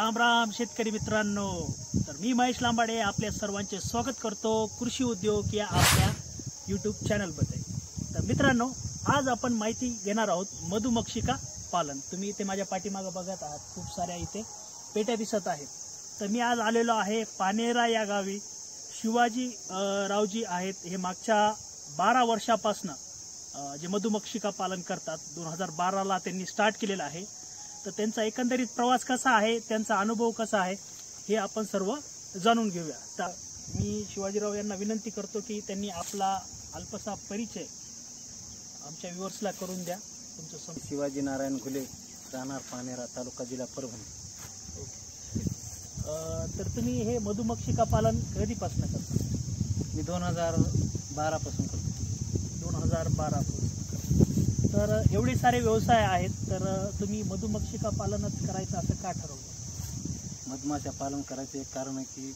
राम राम शेतकरी मित्रांनो। तर मी महेश लांबाडे आपल्या सर्वांचे स्वागत करतो कृषी उद्योग या आपल्या यूट्यूब चॅनलमध्ये। तर मित्रांनो, आज आपण माहिती घेणार आहोत मधुमक्षिका पालन। तुम्ही इथे माझ्या पाठीमागे बघत आहात, खूप साऱ्या इथे पेट्या दिसत आहेत। तर मी आज आलेलो आहे पानेरा या गावी। शिवाजी रावजी आहेत, हे मागच्या 12 वर्षापासून जे मधुमक्षिका पालन करतात। 2012ला त्यांनी स्टार्ट केलेलं आहे। तर त्यांचा एकंदरीत प्रवास कसा आहे, त्यांचा अनुभव कसा आहे, हे आपण सर्व जाणून घेऊया। तर मी शिवाजीराव यांना विनंती करतो की त्यांनी आपला अल्पसा परिचय आमच्या व्ह्युअर्सला करून द्या। तुमचं शिवाजी नारायण घुले, राहणार पानेरा, तालुका, जिल्हा परभणी। तर तुम्ही हे मधुमक्षिका पालन कधीपासून करता? मी 2012 पासून करतो। 2012 पासून। तर एवढे सारे व्यवसाय आहेत, तर तुम्ही मधुमक्षिका पालनच करायचं असं का ठरवलं? मधमाशा पालन करायचं एक कारण आहे की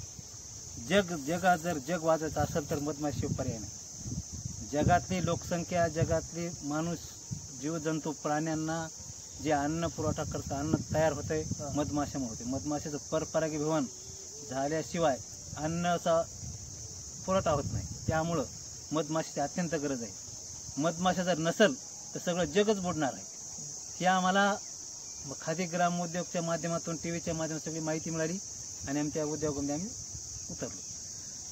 जगात जर जग वाजायचं असेल तर मधमाशी पर्याय नाही। जगातली लोकसंख्या, जगातली माणूस, जीवजंतू, प्राण्यांना जे अन्न पुरवठा करतं, अन्न तयार होतंय मधमाशामुळे होते। मधमाशाचं परपरागीभवन झाल्याशिवाय अन्नाचा पुरवठा होत नाही, त्यामुळं मधमाशीची अत्यंत गरज आहे। मधमाशा जर नसेल तर सगळं जगच बुडणार आहे। ही आम्हाला खादी ग्राम उद्योगच्या माध्यमातून, टीव्हीच्या माध्यमातून सगळी माहिती मिळाली आणि आमच्या उद्योगामध्ये आम्ही उतरलो।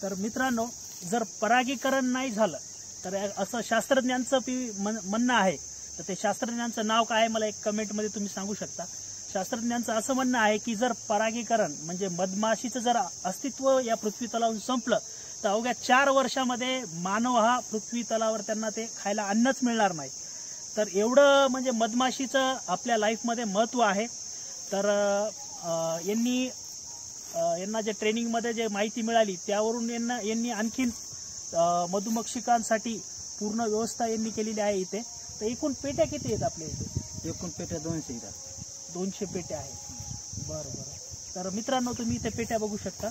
तर मित्रांनो, जर परागीकरण नाही झालं तर असं शास्त्रज्ञांचं म्हणणं आहे। तर ते शास्त्रज्ञांचं नाव काय आहे मला एक कमेंटमध्ये तुम्ही सांगू शकता। शास्त्रज्ञांचं असं म्हणणं आहे की जर परागीकरण म्हणजे मधमाशीचं जर अस्तित्व या पृथ्वी तलावरून संपलं तर अवघ्या 4 वर्षामध्ये मानव हा पृथ्वी तलावर त्यांना ते खायला अन्नच मिळणार नाही। तर एवढं म्हणजे मधमाशीचं आपल्या लाईफमध्ये महत्त्व आहे। तर यांना जे ट्रेनिंगमध्ये जे माहिती मिळाली त्यावरून यांनी आणखीन मधुमक्षिकांसाठी पूर्ण व्यवस्था यांनी केलेली आहे इथे। तर एकूण पेट्या किती आहेत आपल्या इथे? एकूण पेट्या 200 आहेत। 200 पेट्या आहेत। बरं बरं। तर मित्रांनो, तुम्ही इथे पेट्या बघू शकता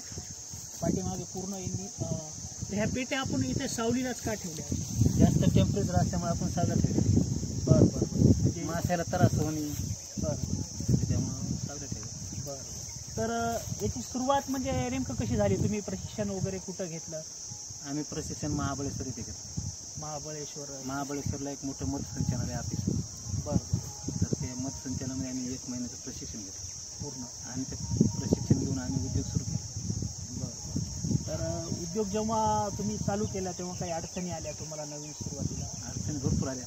पाठीमागे पूर्ण यांनी। ह्या पेट्या आपण इथे सावलीलाच का ठेवल्या? जास्त टेम्परेचर असल्यामुळे आपण साधा ठेवले। बरं बरं। म्हणजे माशाला त्रास होणे, बरं, त्यामुळे साधा ठेवले। बरं। तर याची सुरुवात म्हणजे नेमकं कशी झाली? तुम्ही प्रशिक्षण वगैरे कुठं घेतलं? आम्ही प्रशिक्षण महाबळेश्वर इथे घेतलं। महाबळेश्वरला एक मोठं मध संचालनालय ऑफिस। बरं। तर ते मध संचालनामध्ये आम्ही 1 महिन्याचं प्रशिक्षण घेतलं पूर्ण, आणि ते प्रशिक्षण घेऊन आम्ही उद्योग सुरू केला। बरं। तर उद्योग जेव्हा तुम्ही चालू केला तेव्हा काही अडचणी आल्या तुम्हाला नवीन सुरुवातीला? अडचणी भरपूर आल्या।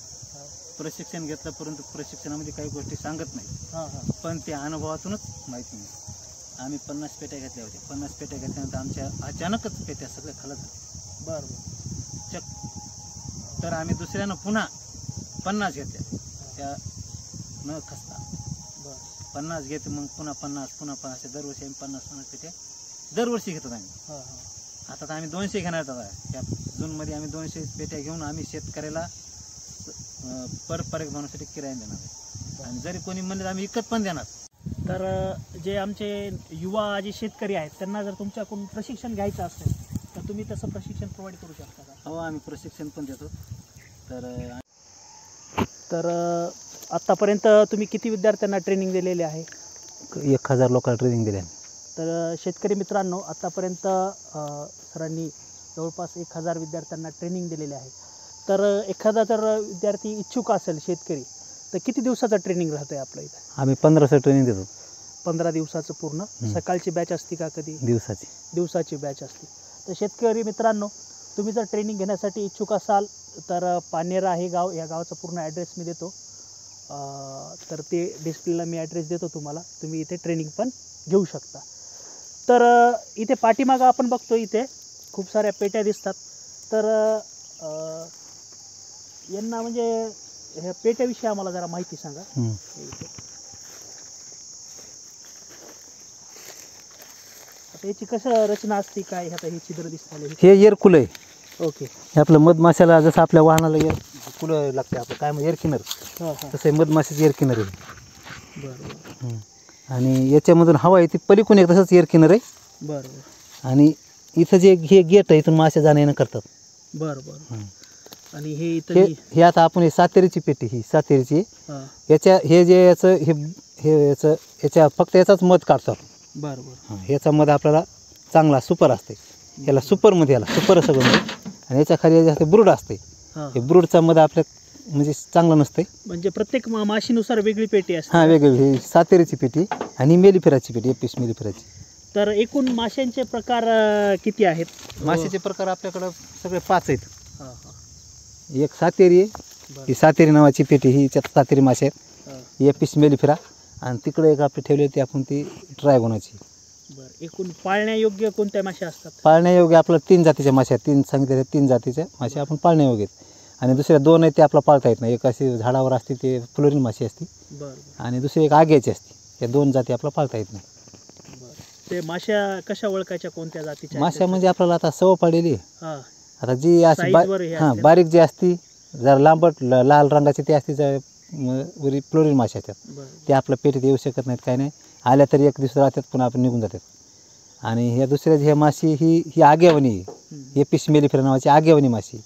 प्रशिक्षण घेतलं, परंतु प्रशिक्षणामध्ये काही गोष्टी सांगत नाही, पण त्या अनुभवातूनच माहिती नाही। आम्ही 50 पेट्या घेतल्या होत्या। 50 पेट्या घेतल्यानंतर आमच्या अचानकच पेट्या सगळ्या खालत झाल्या। बरं चक। तर आम्ही दुसऱ्यानं पुन्हा 50 घेतल्या, त्या न खसता। बरं। 50 घेते, मग पुन्हा 50, पुन्हा 50, दरवर्षी आम्ही 50 पेट्या दरवर्षी घेतो आम्ही। आता तर आम्ही 200 घेणार आहोत। या जूनमध्ये आम्ही 200 पेट्या घेऊन आम्ही शेतकऱ्याला परपरागीभवनासाठी किराया देणार आहे, आणि जरी कोणी म्हणले आम्ही विकत पण देणार। तर जे आमचे युवा जे शेतकरी आहेत त्यांना जर तुमच्याकडून प्रशिक्षण घ्यायचं असेल तर तुम्ही तसं प्रशिक्षण प्रोव्हाइड करू शकता का? हो, आम्ही प्रशिक्षण पण देतो। तर आत्तापर्यंत तुम्ही किती विद्यार्थ्यांना ट्रेनिंग दिलेली आहे? 1000 लोकांना ट्रेनिंग दिले। तर शेतकरी मित्रांनो, आत्तापर्यंत सरांनी जवळपास 1000 विद्यार्थ्यांना ट्रेनिंग दिलेले आहे। तर एखादा जर विद्यार्थी इच्छुक असेल शेतकरी, तर किती दिवसाचं ट्रेनिंग राहतं आहे आपल्या इथे? आम्ही 1500 ट्रेनिंग देतो। 15 दिवसाचं पूर्ण? सकाळची बॅच असते का कधी? दिवसाची बॅच असते। तर शेतकरी मित्रांनो, तुम्ही जर ट्रेनिंग घेण्यासाठी इच्छुक असाल तर पानेरा हे गाव, या गावाचा पूर्ण ॲड्रेस मी देतो। तर ते डिस्प्लेला मी ॲड्रेस देतो तुम्हाला, तुम्ही इथे ट्रेनिंग पण घेऊ शकता। तर इथे पाठीमागं आपण बघतो, इथे खूप साऱ्या पेट्या दिसतात। तर यांना म्हणजे ह्या पेट्याविषयी आम्हाला जरा माहिती सांगा। आता याची कसं रचना असते, काय? आता हे छिद्र दिसताले, हे एअर कूलर आहे। ओके। हे आपलं मधमाशाला जसं आपल्या वाहनाला एअर कूलर लागते, आपलं काय एअर किनर, तसं हे मधमाशाचं एअर किनर आहे। बरं। आणि याच्यामधून हवा येते पलीकडून, एक तसंच एअर किनर आहे। बरं। आणि इथं जे हे गेट आहे, इथून मासे जाणं येणं करतात। बरं। आणि हे इथं हे आता आपण हे सातेरीची पेटी, ही सातेरीची, याच्या हे जे याचं हे याचं याच्या फक्त याचाच मध काढतो। बरं बरं. ह्याचा मध आपल्याला चांगला सुपर असते. याला सुपरमध्ये याला सुपर सगळं आणि याच्या खाली जे असते ब्रूड असते. हे ब्रूडचा मध आपल्या म्हणजे चांगलं नसते. म्हणजे प्रत्येक माशीनुसार वेगळी पेटी असते. हां वेगवेगळी सातेरीची पेटी आणि मेलिफेराची पेटी, एपिस मेलिफेराची. तर एकूण माशांचे प्रकार किती आहेत? माशाचे प्रकार आपल्याकडं सगळे 5 आहेत. एक सातेरी आहे, ही सातेरी नावाची पेटी, ही याच्यात सातेरी मासे आहेत. एपिस मेलिफेरा आणि तिकडे एक आपली ठेवली होती आपण ती ट्रायगोनाची. बरं. एकूण पाळण्यायोग्य कोणत्या मासे असतात? पाळण्यायोग्य आपलं 3 जातीच्या मासे आहेत. 3 सांगितले, 3 जातीच्या मासे आपण पाळण्यायोग्य आहेत. आणि दुसऱ्या 2 आहेत ते आपला पाळता येत नाही. एक अशी झाडावर असते ते फ्लोरीन माशी असते. बरं. आणि दुसरी एक आग्याची असते. या 2 जाती आपला पाळता येत नाही. ते माश्या कशा ओळखायच्या, कोणत्या जातीच्या? माश्या म्हणजे आपल्याला आता सवय पाडलेली आहे. हां. आता जी अशी साईजवर हे असते. बारीक जी असती जरा लांबट लाल रंगाची ती असते वरी फ्लोरीन मासे असतात. बरं. ते आपल्या पेटीत येऊ शकत नाहीत, काय नाही. आल्या तरी एक दिवस राहतात, पुन्हा आपण निघून जातात. आणि ह्या दुसऱ्या ह्या माशी ही आग्यावणी आहे. एपिस मेलिफेरा नावाची आग्यावणी माशी.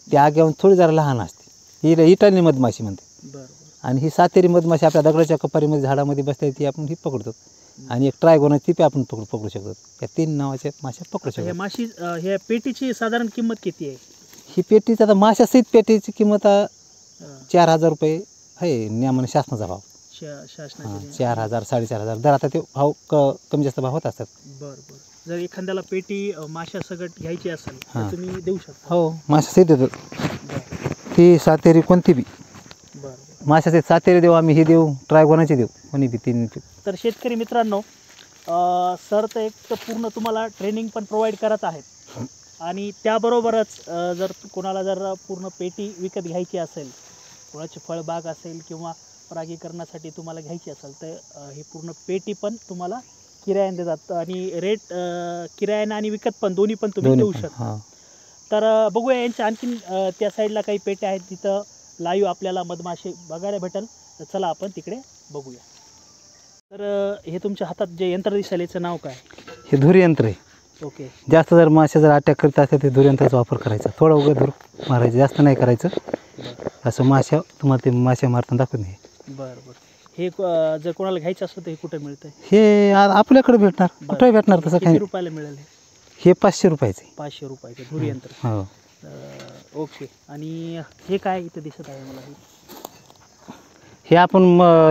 ती आग्यावणी थोडी जरा लहान असते. ही इटालियन मधमाशी म्हणते. बरं. आणि ही सातेरी मधमाशी आपल्या दगडाच्या कपारीमध्ये झाडामध्ये बसते, ती आपण ही पकडतो. आणि एक ट्रायगोना ती पण आपण पकडू शकतो. या 3 नावाच्या माश्या पकडू शकतो. ह्या माशी ह्या पेटीची साधारण किंमत किती आहे? ही पेटीची आता माशासहित पेटीची किंमत 4,000 रुपये आहे. नियमाने शासनाचा भाव शासनाची 4,000 4,500 दर. आता ते भाव कमी जास्त भाव होत असतात. बरं बरं. जर एखाद्याला पेटी माशा सगट घ्यायची असेल तर तुम्ही देऊ शकता? हो, माशासहित देतो. ती सातेरी कोणती बी बरं. माशासहित सातेरी देऊ आम्ही, ही देऊ, ट्रायगोनाची देऊ, कोणी बी 3. तर शेतकरी मित्रांनो, सर तर एक तर पूर्ण तुम्हाला ट्रेनिंग पण प्रोव्हाइड करत आहेत. आणि त्याबरोबरच जर कोणाला जर पूर्ण पेटी विकत घ्यायची असेल, कोणाची फळबाग असेल किंवा परागीकरणासाठी तुम्हाला घ्यायची असेल, तर ही पूर्ण पेटी पण तुम्हाला किरायाने देतात. आणि रेट किरायाने आणि विकत पण दोन्ही पण तुम्ही देऊ शकता. तर बघूया यांच्या आणखीन त्या साईडला काही पेट्या आहेत, तिथं लाईव्ह आपल्याला मधमाशी बघायला भेटेल. तर चला आपण तिकडे बघूया. तर हे तुमच्या हातात जे यंत्र दिसेल याचं नाव काय? हे धुरयंत्र आहे. ओके. जास्त जर मासे जर अटॅक करत असेल तर धुरयंत्राचा वापर करायचा. थोडं उघड धूर मारायचं, जास्त नाही करायचं. असं माश्या तुम्हाला ते मासे मारताना दाखवत नाही. बरं बरं. हे जर कोणाला घ्यायचं असलं तर हे कुठे मिळतं? हे आपल्याकडे भेटणार, कुठे भेटणार तसं काही. किती रुपयाला मिळेल हे 500 रुपयाचे. 500 रुपयाचं धुरयंत्र. हो. ओके. आणि हे काय इथं दिसत आहे मला? हे आपण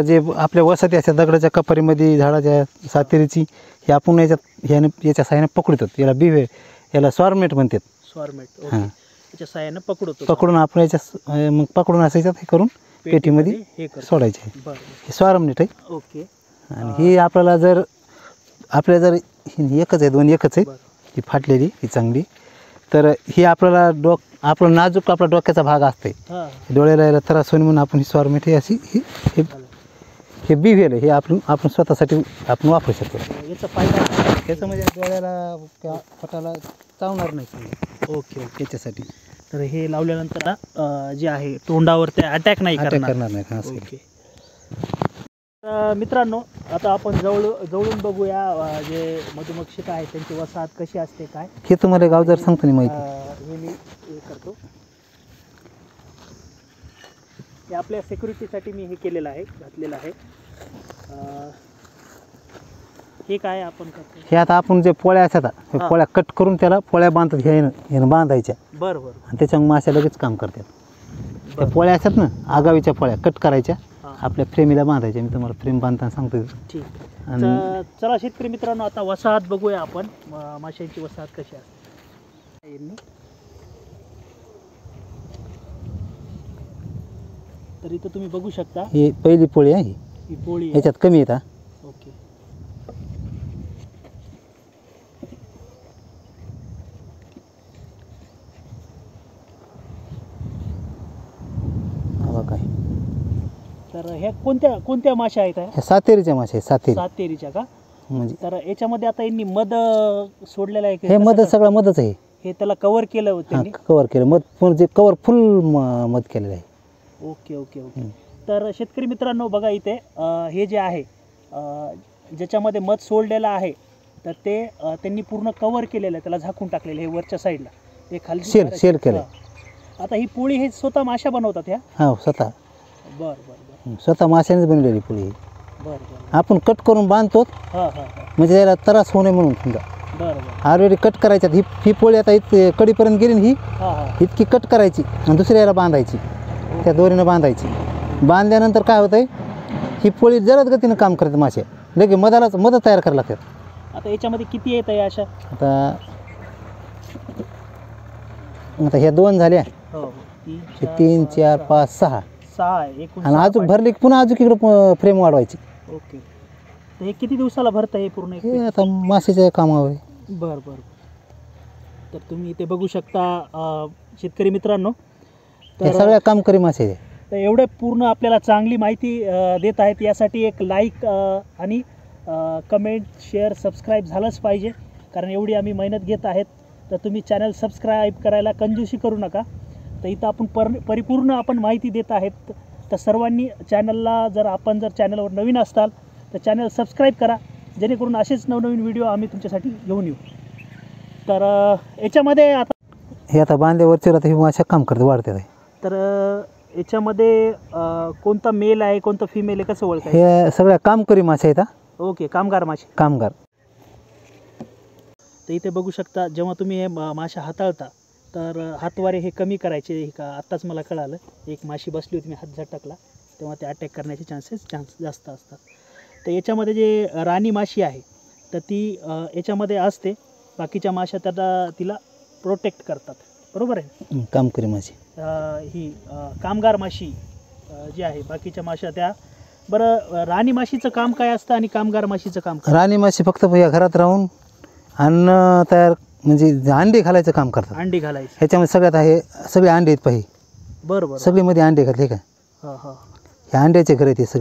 जे आपल्या वसाहती असतात दगडाच्या कपारीमध्ये झाडाच्या सातेरीची, हे आपण याच्या साहाय्याने पकडतो. याला बिवे, याला स्वारमेट म्हणतात. स्वारमेट. ओके. याच्या साहाय्याने पकडून आपण याच्या मग पकडून असायचं हे करून पेटीमध्ये हे सोडायचे. हे स्वारमेट आहे. ओके. आणि ही आपल्याला जर जर एकच आहे, 2 एकच आहेत, ही फाटलेली ही चांगली, तर ही आपल्याला आपलं नाजूक आपला डोक्याचा भाग असते, डोळ्याला यायला त्रास होईल म्हणून आपण ही स्वारमेट ही अशी हे बिव्हेल हे आपण स्वतःसाठी आपण वापरू शकतो. याचा फायदा त्याचं म्हणजे डोळ्याला किंवा पोटाला चावणार नाही. ओके. त्याच्यासाठी तर हे लावल्यानंतर जे आहे तोंडावर ते अटॅक नाही करणार नाही. ओके. मित्रांनो, आता आपण जवळून बघूया जे मधुमक्षिका आहे त्यांची वसाहत कशी असते काय. हे तुम्हाला गाव जर सांगतो नाही माहिती. हे मी करतो. हे आपल्या सिक्युरिटीसाठी मी हे केलेलं आहे, घातलेलं आहे. हे काय आपण करतो? हे आता आपण जे पोळ्या असतात पोळ्या कट करून त्याला पोळ्या बांधतात, ह्यानं बांधायच्या. बरं. आणि त्याच्यामुळे माश्या लगेच काम करतात. त्या पोळ्या असतात ना, आगावीच्या पोळ्या कट करायच्या, आपल्या फ्रेमीला बांधायच्या. मी तुम्हाला फ्रेम बांधताना सांगतो. ठीक. चला शेतकरी मित्रांनो, आता वसाहत बघूया आपण, माशांची वसाहत कशी असते. तर इथं तुम्ही बघू शकता, ही पहिली पोळी आहे. ही पोळी याच्यात कमी येतात. ओके. काय तर ह्या कोणत्या माशा आहेत? ह्या सातेरीच्या माशा आहेत. सातेरीच्या का? म्हणजे तर याच्यामध्ये आता यांनी मध सोडलेलं आहे. हे मध सगळं मधच आहे. हे त्याला कव्हर केलं होतं. कव्हर केलं मध, म्हणजे कव्हर फुल मध केलेलं आहे. Okay okay okay. तर शेतकरी मित्रांनो बघा, इथे हे जे आहे ज्याच्यामध्ये मध सोडलेलं आहे, तर ते त्यांनी पूर्ण कव्हर केलेलं आहे, त्याला झाकून टाकलेलं आहे वरच्या साईडला. ते खाली शेल केलं. आता ही पोळी हे स्वतः माशा बनवतात ह्या? हां, स्वतः. बरं. स्वतः माशानेच बनवलेली पोळी. बरं बरं आपण कट करून बांधतो हां हां हां म्हणजे त्याला त्रास होऊ नये म्हणून समजा. बरं बरं ऑलरेडी कट करायच्यात. ही पोळी आता कडीपर्यंत गेली ना ही हां हां इतकी कट करायची आणि दुसऱ्या याला बांधायची, त्या दोरीनं बांधायची. बांधल्यानंतर काय होतं आहे, ही पोळी जलद गतीनं काम करते मासे. लगे मधालाच मध तयार करायला लागतात. आता याच्यामध्ये किती येत आहे अशा? आता आता ह्या 2 झाल्या, हो हे 3 4 5 6 6 आहे एकूण आणि 6 अजून भरली की पुन्हा अजून इकडं फ्रेम वाढवायची. ओके. तर हे किती दिवसाला भरतं हे पूर्ण एक? हे आता मासेच्या कामावर आहे. बरं बरं. तर तुम्ही इथे बघू शकता शेतकरी मित्रांनो. हे सगळ्या कामकरी मासे आहे. तर एवढे पूर्ण आपल्याला चांगली माहिती देत आहेत, यासाठी एक लाईक आणि कमेंट शेअर सबस्क्राईब झालंच पाहिजे, कारण एवढी आम्ही मेहनत घेत आहेत. तर तुम्ही चॅनल सबस्क्राईब करायला कंजूसी करू नका. तर इथं आपण परिपूर्ण आपण माहिती देत आहेत. तर सर्वांनी चॅनलला जर चॅनलवर नवीन असताल तर चॅनल सबस्क्राईब करा, जेणेकरून असेच नवनवीन व्हिडिओ आम्ही तुमच्यासाठी घेऊन येऊ. तर याच्यामध्ये आता हे आता बांधल्यावरची आता ही मासे काम करते, वाढते. तर याच्यामध्ये कोणता मेल आहे कोणता फिमेल आहे कसं ओळखायचं? हे सगळ्या कामकरी मासे आहेत. ओके, कामगार मासे. कामगार. तर इथे बघू शकता, जेव्हा तुम्ही हे मासे हाताळता तर हातवारे हे कमी करायचे. हे का आत्ताच मला कळालं, एक माशी बसली होती, मी हात झटकला तेव्हा ते अटॅक करण्याचे चान्स जास्त असतात. तर याच्यामध्ये जे राणी माशी आहे तर ती याच्यामध्ये असते, बाकीच्या माश्या तिला प्रोटेक्ट करतात, बरोबर आहे. कामकरी मासे. ही कामगार माशी जी आहे, बाकीच्या माश्या त्या. बरं, राणी माशीचं काम काय असतं आणि कामगार माशीचं काम काय? राणी मासे फक्त या घरात राहून अन्न तयार म्हणजे अंडे घालायचं काम करतात. अंडी घालायची. ह्याच्यामध्ये सगळ्यात आहे, सगळे अंडे आहेत पाहिजे. बरं बरं. सगळे मध्ये अंडे घातले का, हां हां. हे अंड्याचे घर आहेत हे सगळे.